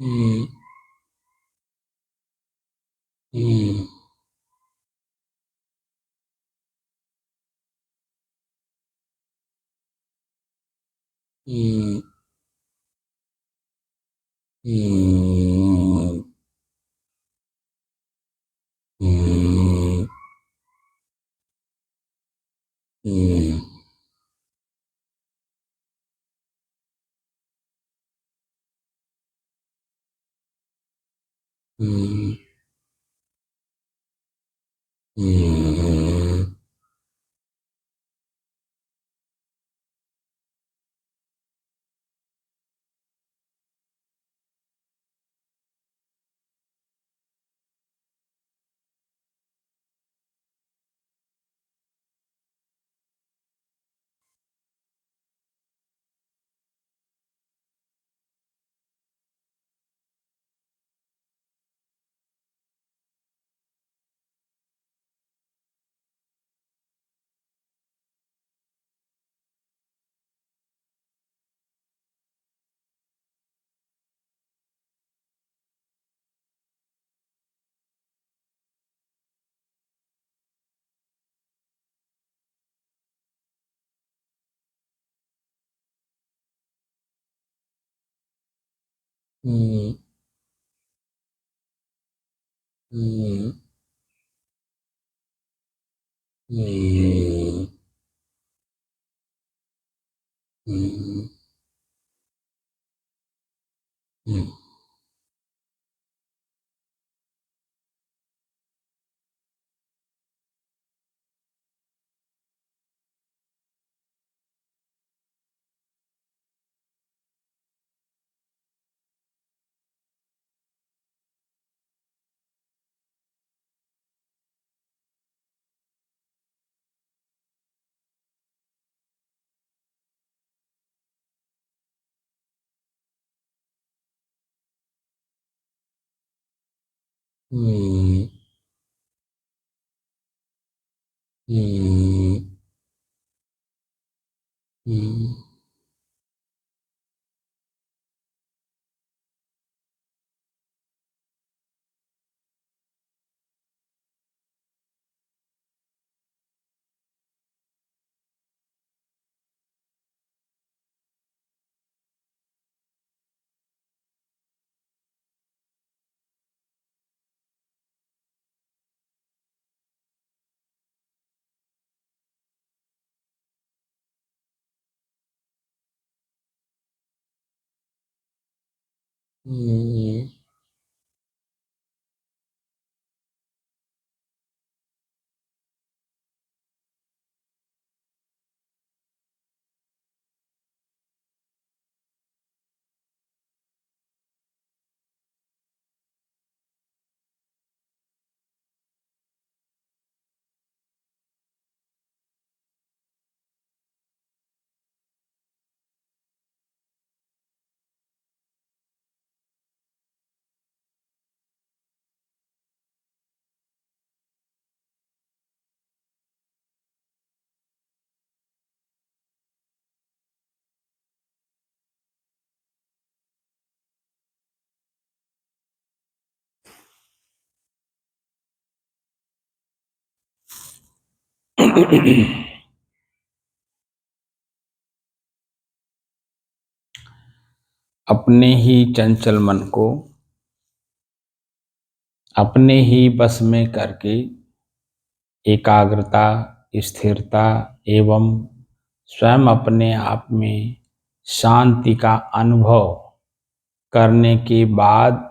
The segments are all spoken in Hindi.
mm, mm, mm, mm, mm, mm, mm, mm, mm, mm, mm, mm, mm, mm, mm, mm, mm, अपने ही चंचल मन को अपने ही बस में करके एकाग्रता, स्थिरता एवं स्वयं अपने आप में शांति का अनुभव करने के बाद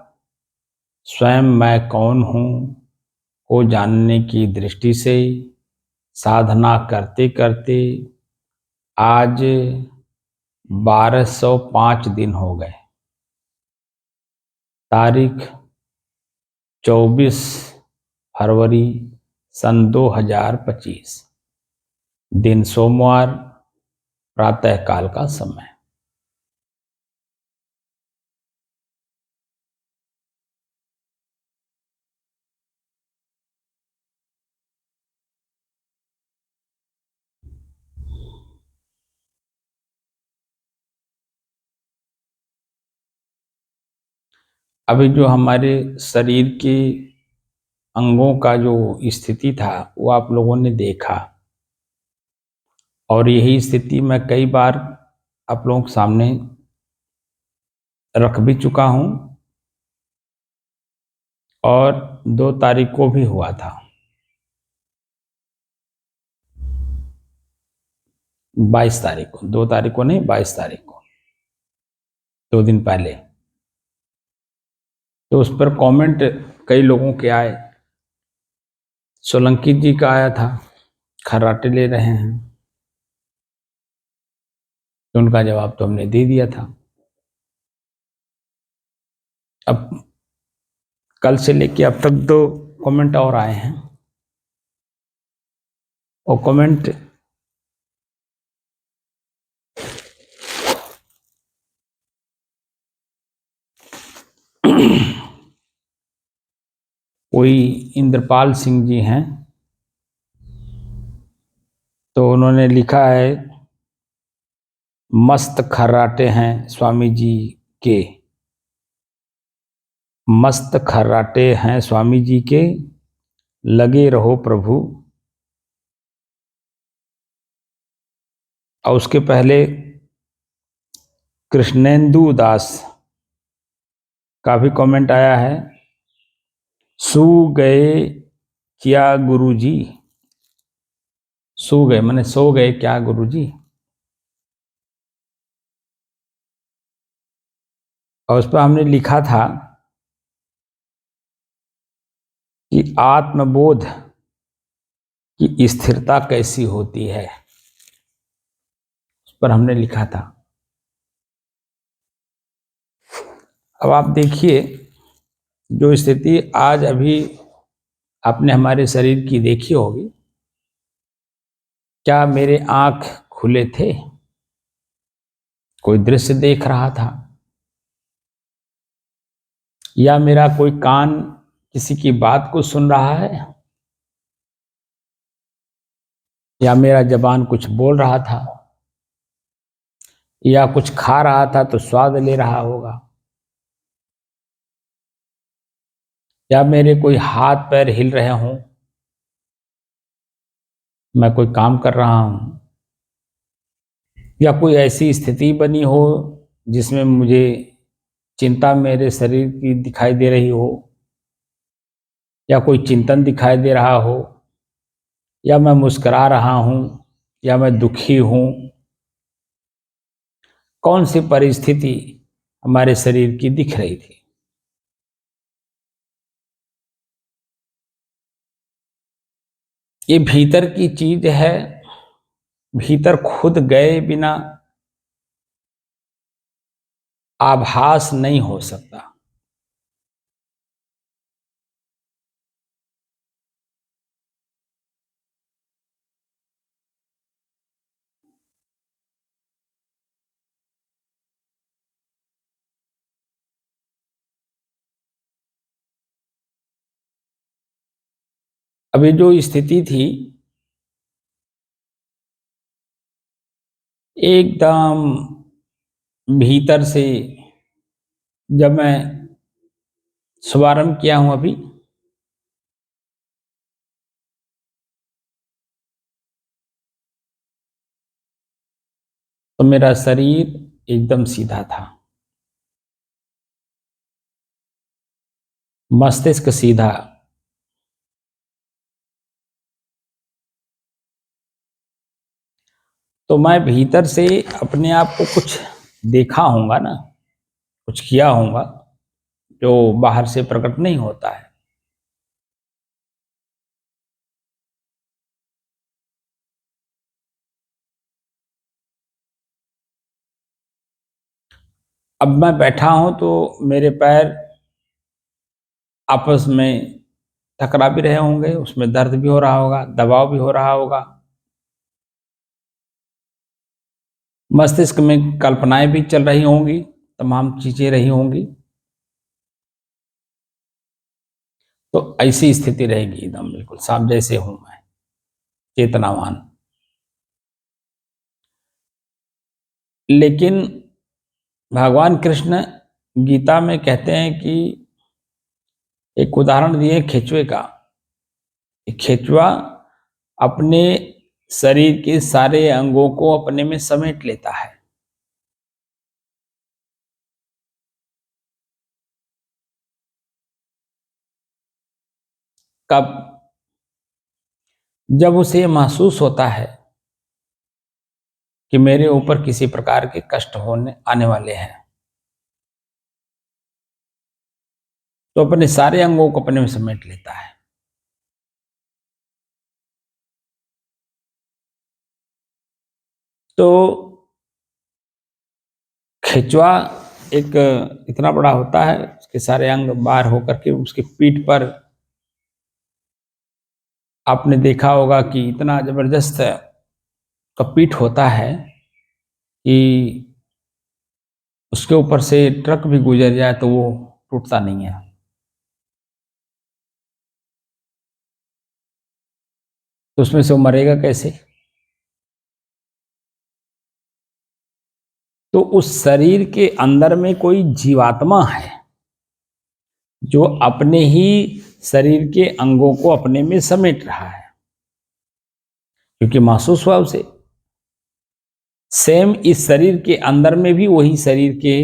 स्वयं मैं कौन हूँ को जानने की दृष्टि से साधना करते करते आज 1205 दिन हो गए। तारीख 24 फरवरी सन 2025, दिन सोमवार, प्रातःकाल का समय। अभी जो हमारे शरीर के अंगों का जो स्थिति था वो आप लोगों ने देखा, और यही स्थिति मैं कई बार आप लोगों के सामने रख भी चुका हूं, और 2 तारीख को भी हुआ था। 22 तारीख को, 2 तारीख को नहीं, 22 तारीख को, 2 दिन पहले। तो उस पर कमेंट कई लोगों के आए। सोलंकी जी का आया था, खर्राटे ले रहे हैं, तो उनका जवाब तो हमने दे दिया था। अब कल से लेके अब तक 2 कमेंट और आए हैं, और कमेंट कोई इंद्रपाल सिंह जी हैं, तो उन्होंने लिखा है, मस्त खर्राटे हैं स्वामी जी के, मस्त खर्राटे हैं स्वामी जी के, लगे रहो प्रभु। और उसके पहले कृष्णेंदु दास का भी कमेंट आया है, सू गए क्या गुरुजी, सो गए माने सो गए क्या गुरुजी। और उस पर हमने लिखा था कि आत्मबोध की स्थिरता कैसी होती है, उस पर हमने लिखा था। अब आप देखिए, जो स्थिति आज अभी आपने हमारे शरीर की देखी होगी, क्या मेरे आंख खुले थे, कोई दृश्य देख रहा था, या मेरा कोई कान किसी की बात को सुन रहा है, या मेरा जबान कुछ बोल रहा था, या कुछ खा रहा था तो स्वाद ले रहा होगा, या मेरे कोई हाथ पैर हिल रहे हों, मैं कोई काम कर रहा हूं, या कोई ऐसी स्थिति बनी हो जिसमें मुझे चिंता मेरे शरीर की दिखाई दे रही हो, या कोई चिंतन दिखाई दे रहा हो, या मैं मुस्कुरा रहा हूं, या मैं दुखी हूं, कौन सी परिस्थिति हमारे शरीर की दिख रही थी। ये भीतर की चीज है, भीतर खुद गए बिना आभास नहीं हो सकता। अभी जो स्थिति थी, एकदम भीतर से, जब मैं शुभारंभ किया हूं अभी, तो मेरा शरीर एकदम सीधा था, मस्तिष्क सीधा। तो मैं भीतर से अपने आप को कुछ देखा होगा ना, कुछ किया होगा जो बाहर से प्रकट नहीं होता है। अब मैं बैठा हूं तो मेरे पैर आपस में टकरा भी रहे होंगे, उसमें दर्द भी हो रहा होगा, दबाव भी हो रहा होगा, मस्तिष्क में कल्पनाएं भी चल रही होंगी, तमाम चीजें रही होंगी। तो ऐसी स्थिति रहेगी एकदम बिल्कुल साफ जैसे हूं मैं, चेतनावान। लेकिन भगवान कृष्ण गीता में कहते हैं कि एक उदाहरण दिए खेचुए का। खेचुआ अपने शरीर के सारे अंगों को अपने में समेट लेता है। कब? जब उसे महसूस होता है कि मेरे ऊपर किसी प्रकार के कष्ट होने आने वाले हैं, तो अपने सारे अंगों को अपने में समेट लेता है। तो खेचुआ एक इतना बड़ा होता है, उसके सारे अंग बाहर होकर के उसकी पीठ पर आपने देखा होगा कि इतना जबरदस्त का पीठ होता है कि उसके ऊपर से ट्रक भी गुजर जाए तो वो टूटता नहीं है। तो उसमें से वो मरेगा कैसे? तो उस शरीर के अंदर में कोई जीवात्मा है जो अपने ही शरीर के अंगों को अपने में समेट रहा है, क्योंकि महसूस हुआ उसे। सेम इस शरीर के अंदर में भी वही शरीर के,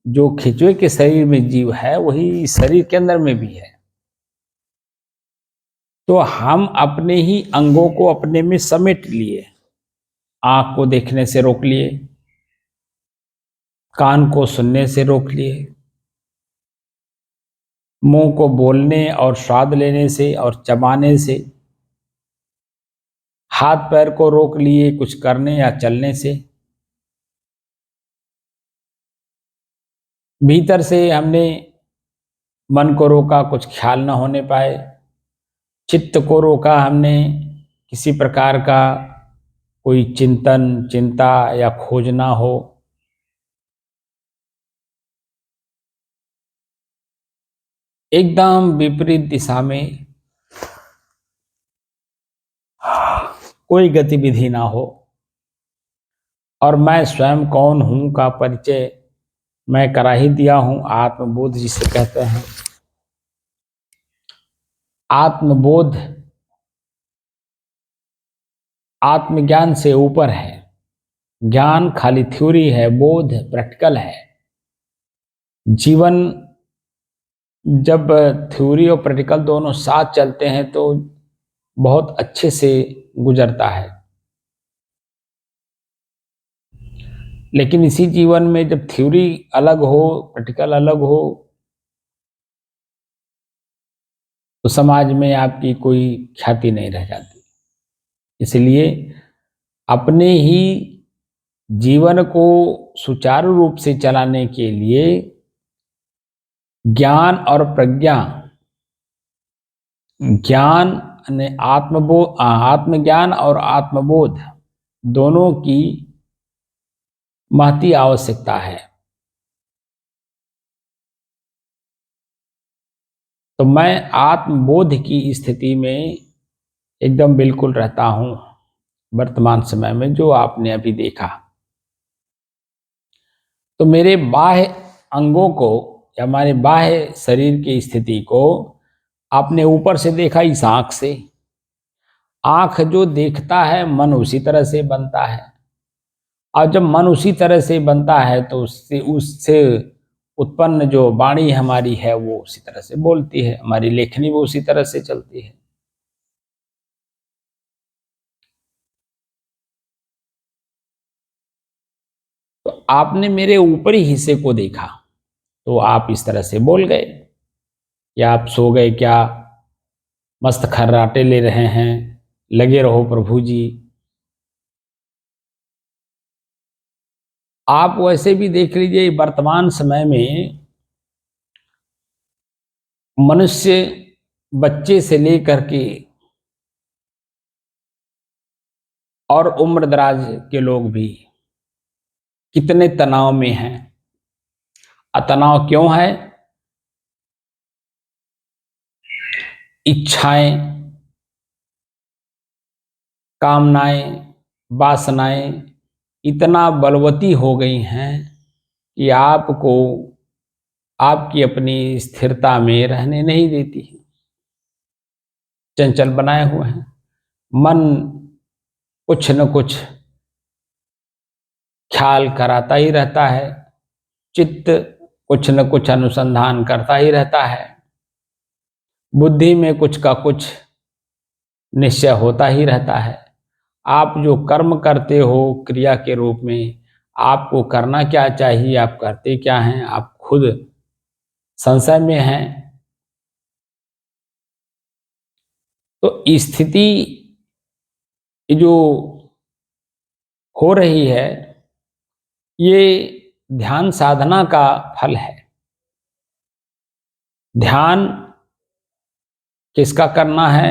जो खेचुए के शरीर में जीव है वही इस शरीर के अंदर में भी है। तो हम अपने ही अंगों को अपने में समेट लिए। आंख को देखने से रोक लिए, कान को सुनने से रोक लिए, मुंह को बोलने और स्वाद लेने से और चबाने से, हाथ पैर को रोक लिए कुछ करने या चलने से। भीतर से हमने मन को रोका, कुछ ख्याल न होने पाए। चित्त को रोका हमने, किसी प्रकार का कोई चिंतन चिंता या खोज ना हो। एकदम विपरीत दिशा में कोई गतिविधि ना हो, और मैं स्वयं कौन हूं का परिचय मैं करा ही दिया हूं। आत्मबोध जिसे कहते हैं, आत्मबोध आत्मज्ञान से ऊपर है। ज्ञान खाली थ्योरी है, बोध प्रैक्टिकल है। जीवन जब थ्योरी और प्रैक्टिकल दोनों साथ चलते हैं तो बहुत अच्छे से गुजरता है। लेकिन इसी जीवन में जब थ्योरी अलग हो, प्रैक्टिकल अलग हो, तो समाज में आपकी कोई ख्याति नहीं रह जाती। इसलिए अपने ही जीवन को सुचारू रूप से चलाने के लिए ज्ञान और प्रज्ञा, ज्ञान ने आत्मज्ञान और आत्मबोध दोनों की महती आवश्यकता है। तो मैं आत्मबोध की स्थिति में एकदम बिल्कुल रहता हूं वर्तमान समय में, जो आपने अभी देखा। तो मेरे बाह्य अंगों को या हमारे बाह्य शरीर की स्थिति को आपने ऊपर से देखा इस आंख से। आंख जो देखता है मन उसी तरह से बनता है, और जब मन उसी तरह से बनता है तो उससे उससे उत्पन्न जो वाणी हमारी है वो उसी तरह से बोलती है, हमारी लेखनी वो उसी तरह से चलती है। तो आपने मेरे ऊपरी हिस्से को देखा तो आप इस तरह से बोल गए, या आप सो गए क्या, मस्त खर्राटे ले रहे हैं, लगे रहो प्रभु जी। आप वैसे भी देख लीजिए वर्तमान समय में मनुष्य, बच्चे से लेकर के और उम्र दराज के लोग भी कितने तनाव में हैं। तनाव क्यों है? इच्छाएं, कामनाएं, वासनाएं इतना बलवती हो गई हैं कि आपको आपकी अपनी स्थिरता में रहने नहीं देती है, चंचल बनाए हुए हैं। मन कुछ न कुछ ख्याल कराता ही रहता है, चित्त कुछ न कुछ अनुसंधान करता ही रहता है, बुद्धि में कुछ का कुछ निश्चय होता ही रहता है। आप जो कर्म करते हो क्रिया के रूप में, आपको करना क्या चाहिए, आप करते क्या हैं, आप खुद संशय में हैं। तो स्थिति जो हो रही है, ये ध्यान साधना का फल है। ध्यान किसका करना है?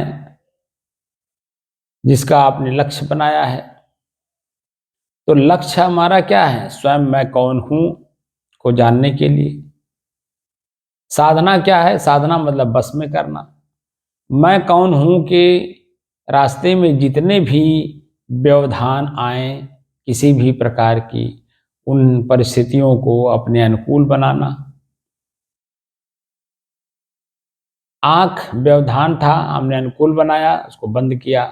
जिसका आपने लक्ष्य बनाया है। तो लक्ष्य हमारा क्या है? स्वयं मैं कौन हूं को जानने के लिए। साधना क्या है? साधना मतलब बस में करना। मैं कौन हूं के रास्ते में जितने भी व्यवधान आए किसी भी प्रकार की, उन परिस्थितियों को अपने अनुकूल बनाना। आंख व्यवधान था, हमने अनुकूल बनाया, उसको बंद किया।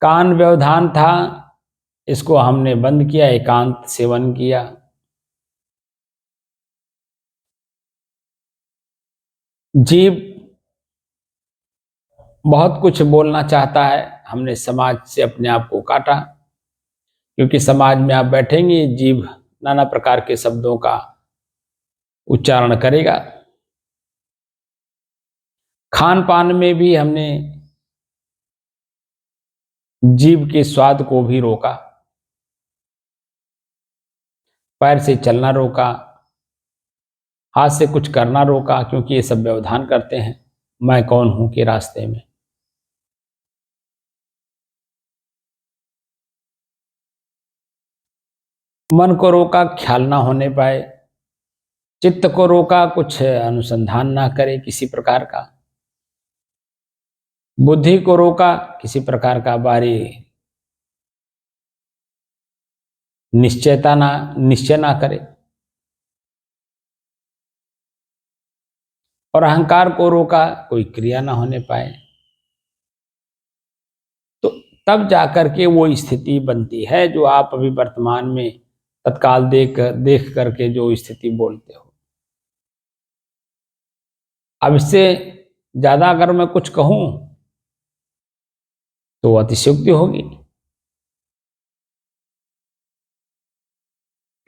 कान व्यवधान था, इसको हमने बंद किया, एकांत सेवन किया। जीभ बहुत कुछ बोलना चाहता है, हमने समाज से अपने आप को काटा, क्योंकि समाज में आप बैठेंगे, जीभ नाना प्रकार के शब्दों का उच्चारण करेगा। खान पान में भी हमने जीभ के स्वाद को भी रोका, पैर से चलना रोका, हाथ से कुछ करना रोका, क्योंकि ये सब व्यवधान करते हैं मैं कौन हूं के रास्ते में। मन को रोका, ख्याल ना होने पाए। चित्त को रोका, कुछ अनुसंधान ना करे किसी प्रकार का। बुद्धि को रोका, किसी प्रकार का बारी निश्चय ना करे। और अहंकार को रोका, कोई क्रिया ना होने पाए। तो तब जाकर के वो स्थिति बनती है जो आप अभी वर्तमान में तत्काल देख करके जो स्थिति बोलते हो। अब इससे ज्यादा अगर मैं कुछ कहूं तो अतिशयोक्ति होगी,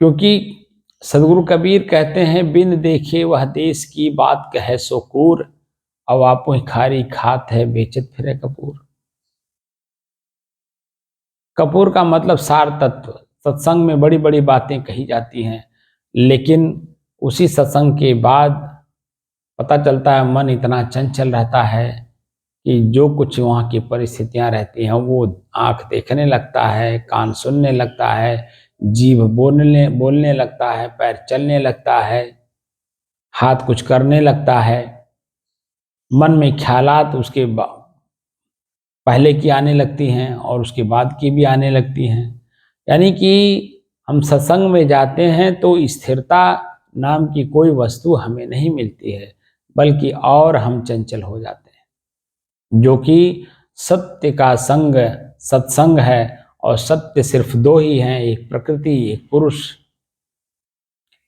क्योंकि सदगुरु कबीर कहते हैं, बिन देखे वह देश की बात कहे सो कूर, अब आपो खारी खात है बेचत फिरे कपूर। कपूर का मतलब सार तत्व। सत्संग में बड़ी बड़ी बातें कही जाती हैं, लेकिन उसी सत्संग के बाद पता चलता है मन इतना चंचल रहता है कि जो कुछ वहाँ की परिस्थितियाँ रहती हैं, वो आँख देखने लगता है, कान सुनने लगता है, जीभ बोलने लगता है, पैर चलने लगता है, हाथ कुछ करने लगता है। मन में ख्यालात उसके पहले की आने लगती हैं और उसके बाद की भी आने लगती हैं। यानी कि हम सत्संग में जाते हैं तो स्थिरता नाम की कोई वस्तु हमें नहीं मिलती है, बल्कि और हम चंचल हो जाते हैं। जो कि सत्य का संग सत्संग है, और सत्य सिर्फ दो ही हैं, एक प्रकृति, एक पुरुष।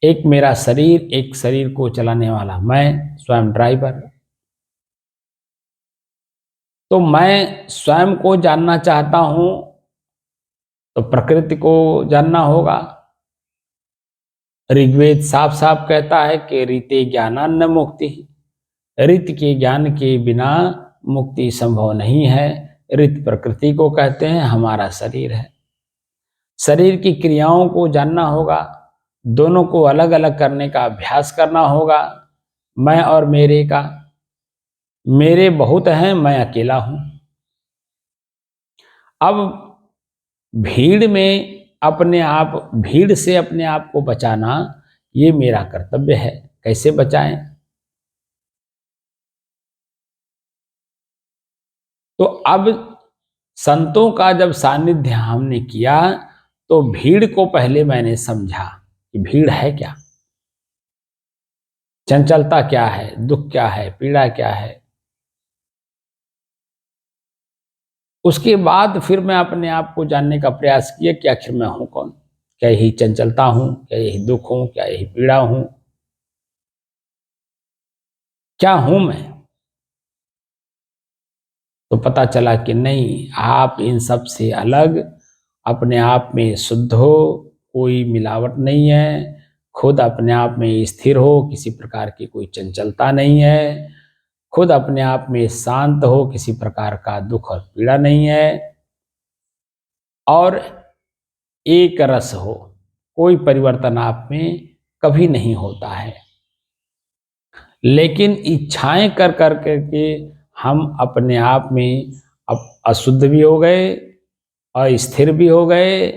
एक मेरा शरीर, एक शरीर को चलाने वाला मैं, स्वयं ड्राइवर। तो मैं स्वयं को जानना चाहता हूं तो प्रकृति को जानना होगा। ऋग्वेद साफ साफ कहता है कि रीते ज्ञानान्न मुक्ति, ऋत के ज्ञान के बिना मुक्ति संभव नहीं है। ऋत प्रकृति को कहते हैं, हमारा शरीर है। शरीर की क्रियाओं को जानना होगा, दोनों को अलग अलग करने का अभ्यास करना होगा। मैं और मेरे का, मेरे बहुत हैं, मैं अकेला हूं। अब भीड़ से अपने आप को बचाना, ये मेरा कर्तव्य है। कैसे बचाएं? तो अब संतों का जब सानिध्य हमने किया, तो भीड़ को पहले मैंने समझा कि भीड़ है क्या। चंचलता क्या है, दुख क्या है, पीड़ा क्या है। उसके बाद फिर मैं अपने आप को जानने का प्रयास किया कि आखिर मैं हूं कौन। क्या यही चंचलता हूं, क्या यही दुख हूं, क्या यही पीड़ा हूं, क्या हूं मैं। तो पता चला कि नहीं, आप इन सब से अलग, अपने आप में शुद्ध हो, कोई मिलावट नहीं है, खुद अपने आप में स्थिर हो, किसी प्रकार की कोई चंचलता नहीं है, खुद अपने आप में शांत हो, किसी प्रकार का दुख और पीड़ा नहीं है, और एक रस हो, कोई परिवर्तन आप में कभी नहीं होता है। लेकिन इच्छाएं कर कर करके हम अपने आप में अब अशुद्ध भी हो गए, अस्थिर भी हो गए,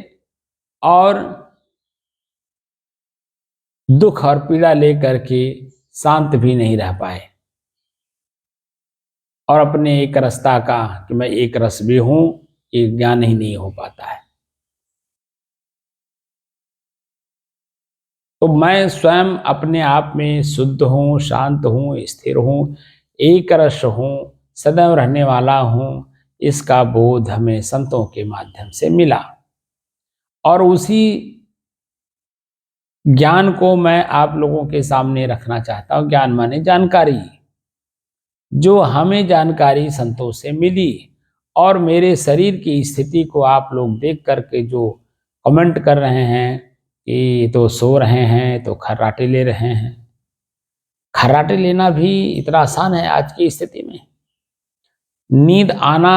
और दुख और पीड़ा लेकर के शांत भी नहीं रह पाए। और अपने एक रसता का, कि मैं एक रस भी हूं, ये ज्ञान ही नहीं हो पाता है। तो मैं स्वयं अपने आप में शुद्ध हूँ, शांत हूँ, स्थिर हूँ, एक रस हूँ, सदैव रहने वाला हूँ, इसका बोध हमें संतों के माध्यम से मिला। और उसी ज्ञान को मैं आप लोगों के सामने रखना चाहता हूँ। ज्ञान माने जानकारी, जो हमें जानकारी संतों से मिली, और मेरे शरीर की स्थिति को आप लोग देख करके जो कमेंट कर रहे हैं कि तो सो रहे हैं, तो खर्राटे ले रहे हैं। खर्राटे लेना भी इतना आसान है आज की स्थिति में? नींद आना,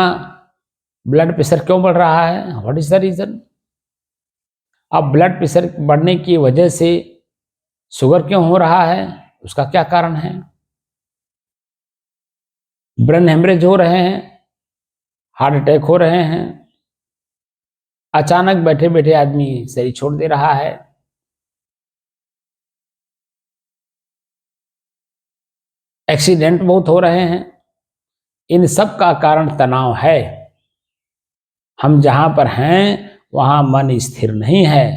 ब्लड प्रेशर क्यों बढ़ रहा है? What is the reason? अब ब्लड प्रेशर बढ़ने की वजह से शुगर क्यों हो रहा है? उसका क्या कारण है? ब्रेन हेमरेज हो रहे हैं, हार्ट अटैक हो रहे हैं, अचानक बैठे बैठे आदमी शरीर छोड़ दे रहा है, एक्सीडेंट बहुत हो रहे हैं। इन सब का कारण तनाव है। हम जहां पर हैं वहां मन स्थिर नहीं है,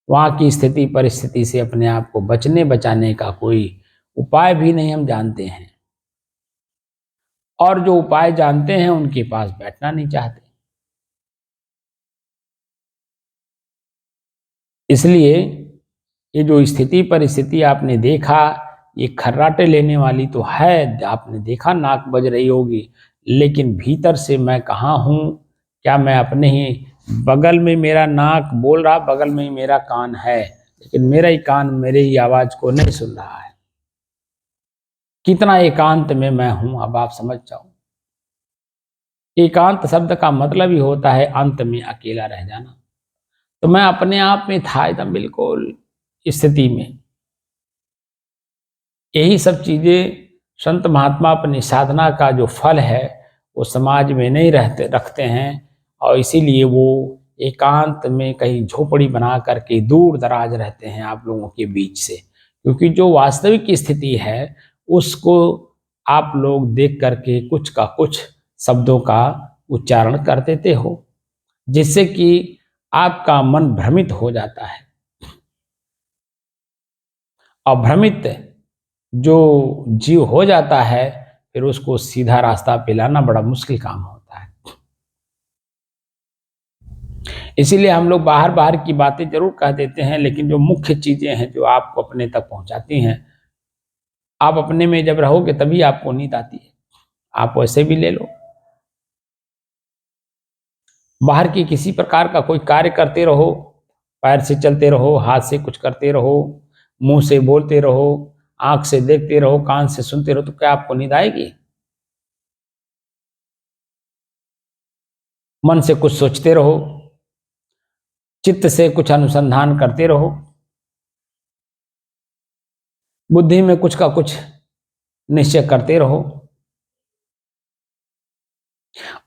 वहां की स्थिति परिस्थिति से अपने आप को बचने बचाने का कोई उपाय भी नहीं हम जानते हैं, और जो उपाय जानते हैं उनके पास बैठना नहीं चाहते। इसलिए ये जो स्थिति परिस्थिति आपने देखा, ये खर्राटे लेने वाली तो है, आपने देखा नाक बज रही होगी, लेकिन भीतर से मैं कहाँ हूँ? क्या मैं अपने ही बगल में मेरा नाक बोल रहा, बगल में ही मेरा कान है, लेकिन मेरा ही कान मेरे ही आवाज को नहीं सुन रहा है। कितना एकांत में मैं हूं, अब आप समझ जाओ। एकांत शब्द का मतलब ही होता है अंत में अकेला रह जाना। तो मैं अपने आप में था एकदम बिल्कुल स्थिति में। यही सब चीजें संत महात्मा अपनी साधना का जो फल है वो समाज में नहीं रहते रखते हैं, और इसीलिए वो एकांत में कहीं झोपड़ी बना करके दूर दराज रहते हैं आप लोगों के बीच से। क्योंकि जो वास्तविक स्थिति है उसको आप लोग देख करके कुछ का कुछ शब्दों का उच्चारण कर देते हो, जिससे कि आपका मन भ्रमित हो जाता है। और भ्रमित जो जीव हो जाता है फिर उसको सीधा रास्ता पे लाना बड़ा मुश्किल काम होता है। इसीलिए हम लोग बाहर बाहर की बातें जरूर कह देते हैं, लेकिन जो मुख्य चीजें हैं जो आपको अपने तक पहुंचाती हैं, आप अपने में जब रहोगे तभी आपको नींद आती है। आप वैसे भी ले लो, बाहर की किसी प्रकार का कोई कार्य करते रहो, पैर से चलते रहो, हाथ से कुछ करते रहो, मुंह से बोलते रहो, आंख से देखते रहो, कान से सुनते रहो, तो क्या आपको नींद आएगी? मन से कुछ सोचते रहो, चित्त से कुछ अनुसंधान करते रहो, बुद्धि में कुछ का कुछ निश्चय करते रहो,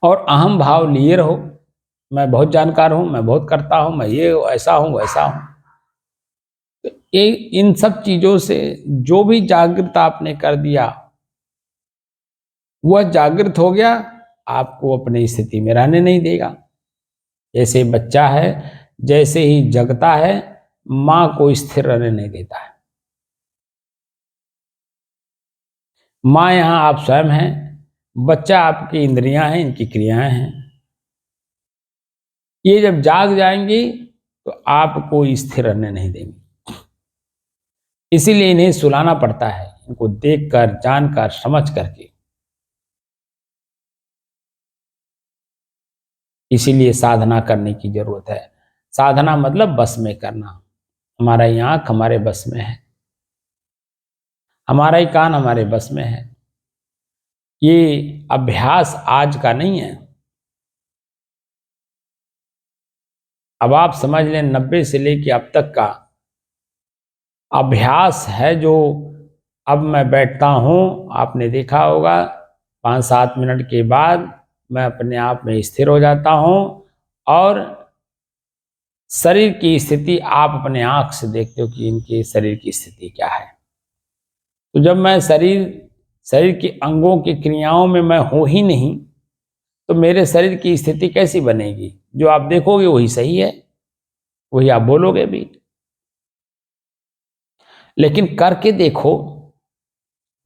और अहम भाव लिए रहो, मैं बहुत जानकार हूं, मैं बहुत करता हूं, मैं ये ऐसा हूं वैसा हूं। तो ये इन सब चीजों से जो भी जागृत आपने कर दिया वह जागृत हो गया, आपको अपनी स्थिति में रहने नहीं देगा। जैसे बच्चा है, जैसे ही जगता है मां को स्थिर रहने नहीं देता है। माँ यहाँ आप स्वयं हैं, बच्चा आपकी इंद्रियां हैं, इनकी क्रियाएं हैं। ये जब जाग जाएंगी तो आपको स्थिर रहने नहीं देंगी। इसीलिए इन्हें सुलाना पड़ता है, इनको देखकर, जानकर, समझ करके। इसीलिए साधना करने की जरूरत है। साधना मतलब बस में करना। हमारा ये आंख हमारे बस में है, हमारा ही कान हमारे बस में है। ये अभ्यास आज का नहीं है। अब आप समझ लें 90 से लेके अब तक का अभ्यास है जो अब मैं बैठता हूँ, आपने देखा होगा 5-7 मिनट के बाद मैं अपने आप में स्थिर हो जाता हूँ और शरीर की स्थिति आप अपने आंख से देखते हो कि इनके शरीर की स्थिति क्या है। तो जब मैं शरीर के अंगों की क्रियाओं में मैं हूं ही नहीं, तो मेरे शरीर की स्थिति कैसी बनेगी? जो आप देखोगे वही सही है, वही आप बोलोगे भी। लेकिन करके देखो।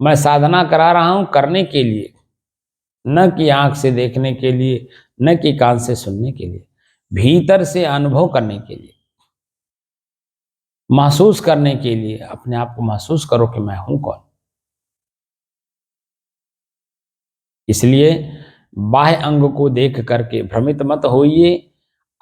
मैं साधना करा रहा हूं करने के लिए, न कि आंख से देखने के लिए, न कि कान से सुनने के लिए, भीतर से अनुभव करने के लिए, महसूस करने के लिए। अपने आप को महसूस करो कि मैं हूं कौन। इसलिए बाह्य अंग को देख करके भ्रमित मत होइए।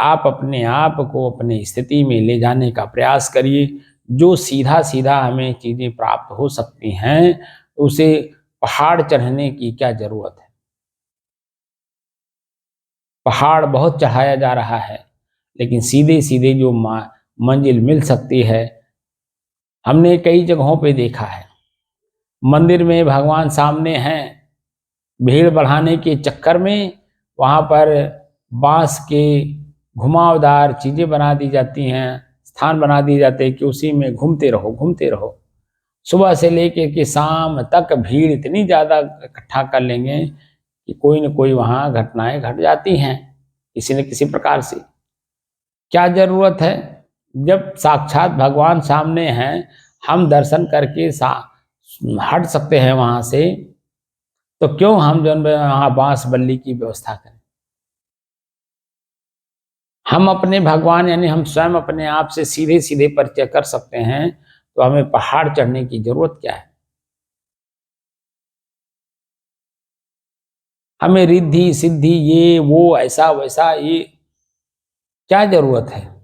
आप अपने आप को अपनी स्थिति में ले जाने का प्रयास करिए। जो सीधा सीधा हमें चीजें प्राप्त हो सकती हैं, उसे पहाड़ चढ़ने की क्या जरूरत है? पहाड़ बहुत चढ़ाया जा रहा है, लेकिन सीधे सीधे जो मंजिल मिल सकती है, हमने कई जगहों पे देखा है। मंदिर में भगवान सामने हैं, भीड़ बढ़ाने के चक्कर में वहाँ पर बांस के घुमावदार चीज़ें बना दी जाती हैं, स्थान बना दिए जाते हैं कि उसी में घूमते रहो घूमते रहो। सुबह से लेकर के शाम तक भीड़ इतनी ज़्यादा इकट्ठा कर लेंगे कि कोई न कोई वहाँ घटनाएं घट जाती हैं किसी न किसी प्रकार से। क्या ज़रूरत है? जब साक्षात भगवान सामने हैं, हम दर्शन करके हट सकते हैं वहाँ से, तो क्यों हम जो वहाँ बांस बल्ली की व्यवस्था करें? हम अपने भगवान यानी हम स्वयं अपने आप से सीधे सीधे परिचय कर सकते हैं, तो हमें पहाड़ चढ़ने की जरूरत क्या है? हमें रिद्धि सिद्धि ये वो ऐसा वैसा ये क्या जरूरत है?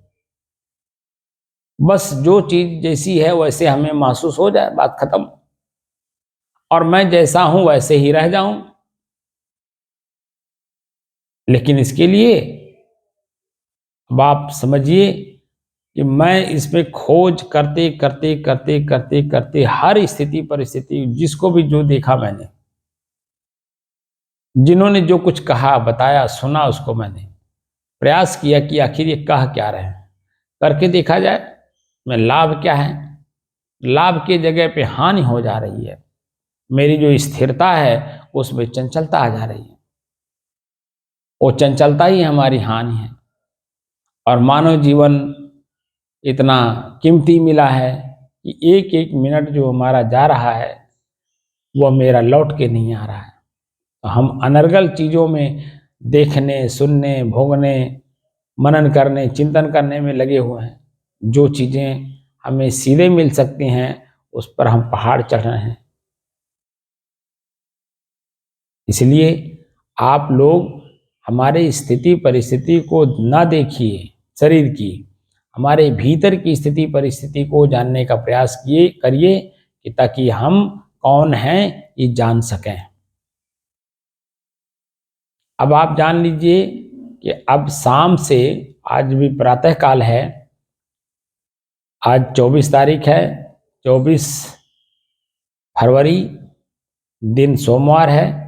बस जो चीज जैसी है वैसे हमें महसूस हो जाए, बात खत्म। और मैं जैसा हूं वैसे ही रह जाऊं। लेकिन इसके लिए अब आप समझिए कि मैं इसमें खोज करते करते करते करते करते हर स्थिति परिस्थिति जिसको भी जो देखा मैंने, जिन्होंने जो कुछ कहा बताया सुना, उसको मैंने प्रयास किया कि आखिर ये कह क्या रहे हैं, करके देखा जाए मैं लाभ क्या है। लाभ की जगह पे हानि हो जा रही है। मेरी जो स्थिरता है उसमें चंचलता आ जा रही है। वो चंचलता ही हमारी हानि है। और मानव जीवन इतना कीमती मिला है कि एक एक मिनट जो हमारा जा रहा है वह मेरा लौट के नहीं आ रहा है। तो हम अनर्गल चीज़ों में देखने सुनने भोगने मनन करने चिंतन करने में लगे हुए हैं। जो चीज़ें हमें सीधे मिल सकती हैं उस पर हम पहाड़ चढ़ रहे हैं। इसलिए आप लोग हमारे स्थिति परिस्थिति को ना देखिए शरीर की, हमारे भीतर की स्थिति परिस्थिति को जानने का प्रयास किए करिए कि ताकि हम कौन हैं ये जान सकें। अब आप जान लीजिए कि अब शाम से, आज भी प्रातः काल है, आज 24 तारीख है, 24 फरवरी, दिन सोमवार है,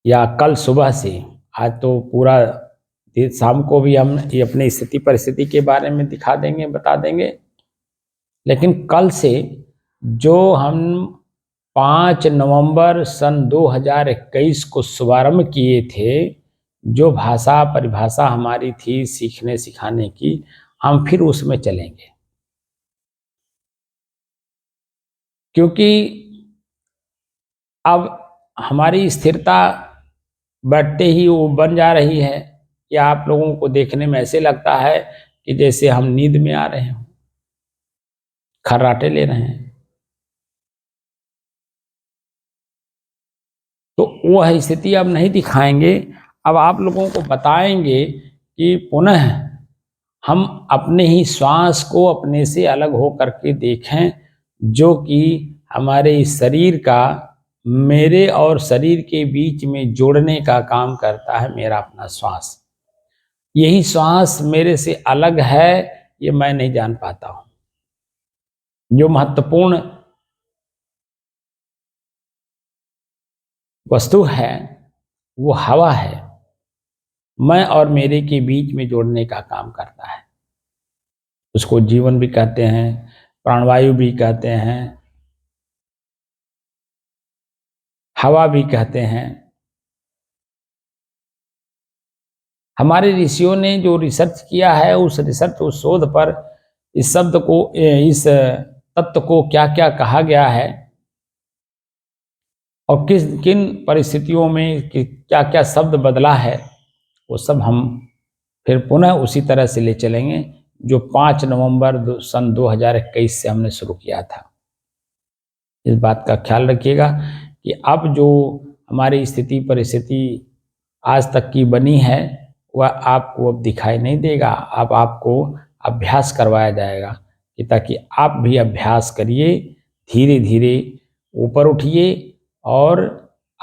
या कल सुबह से, आज तो पूरा दिन शाम को भी हम ये अपनी स्थिति परिस्थिति के बारे में दिखा देंगे बता देंगे। लेकिन कल से जो हम 5 नवंबर सन 2021 को शुभारंभ किए थे, जो भाषा परिभाषा हमारी थी सीखने सिखाने की, हम फिर उसमें चलेंगे। क्योंकि अब हमारी स्थिरता बढ़ते ही वो बन जा रही है कि आप लोगों को देखने में ऐसे लगता है कि जैसे हम नींद में आ रहे हों, खर्राटे ले रहे हैं। तो वह स्थिति अब नहीं दिखाएँगे, अब आप लोगों को बताएँगे कि पुनः हम अपने ही श्वास को अपने से अलग हो करके देखें, जो कि हमारे इस शरीर का मेरे और शरीर के बीच में जोड़ने का काम करता है मेरा अपना श्वास। यही श्वास मेरे से अलग है, ये मैं नहीं जान पाता हूँ। जो महत्वपूर्ण वस्तु है, वो हवा है। मैं और मेरे के बीच में जोड़ने का काम करता है। उसको जीवन भी कहते हैं, प्राणवायु भी कहते हैं, हवा भी कहते हैं। हमारे ऋषियों ने जो रिसर्च किया है, उस रिसर्च, उस शोध पर इस शब्द को, इस तत्व को क्या-क्या कहा गया है और किस किन परिस्थितियों में क्या-क्या शब्द बदला है, वो सब हम फिर पुनः उसी तरह से ले चलेंगे, जो 5 नवंबर सन 2021 से हमने शुरू किया था। इस बात का ख्याल रखिएगा कि अब जो हमारी स्थिति परिस्थिति आज तक की बनी है, वह आपको अब दिखाई नहीं देगा। अब आपको अभ्यास करवाया जाएगा कि ताकि आप भी अभ्यास करिए, धीरे-धीरे ऊपर उठिए और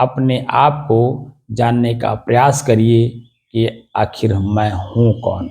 अपने आप को जानने का प्रयास करिए कि आखिर मैं हूँ कौन?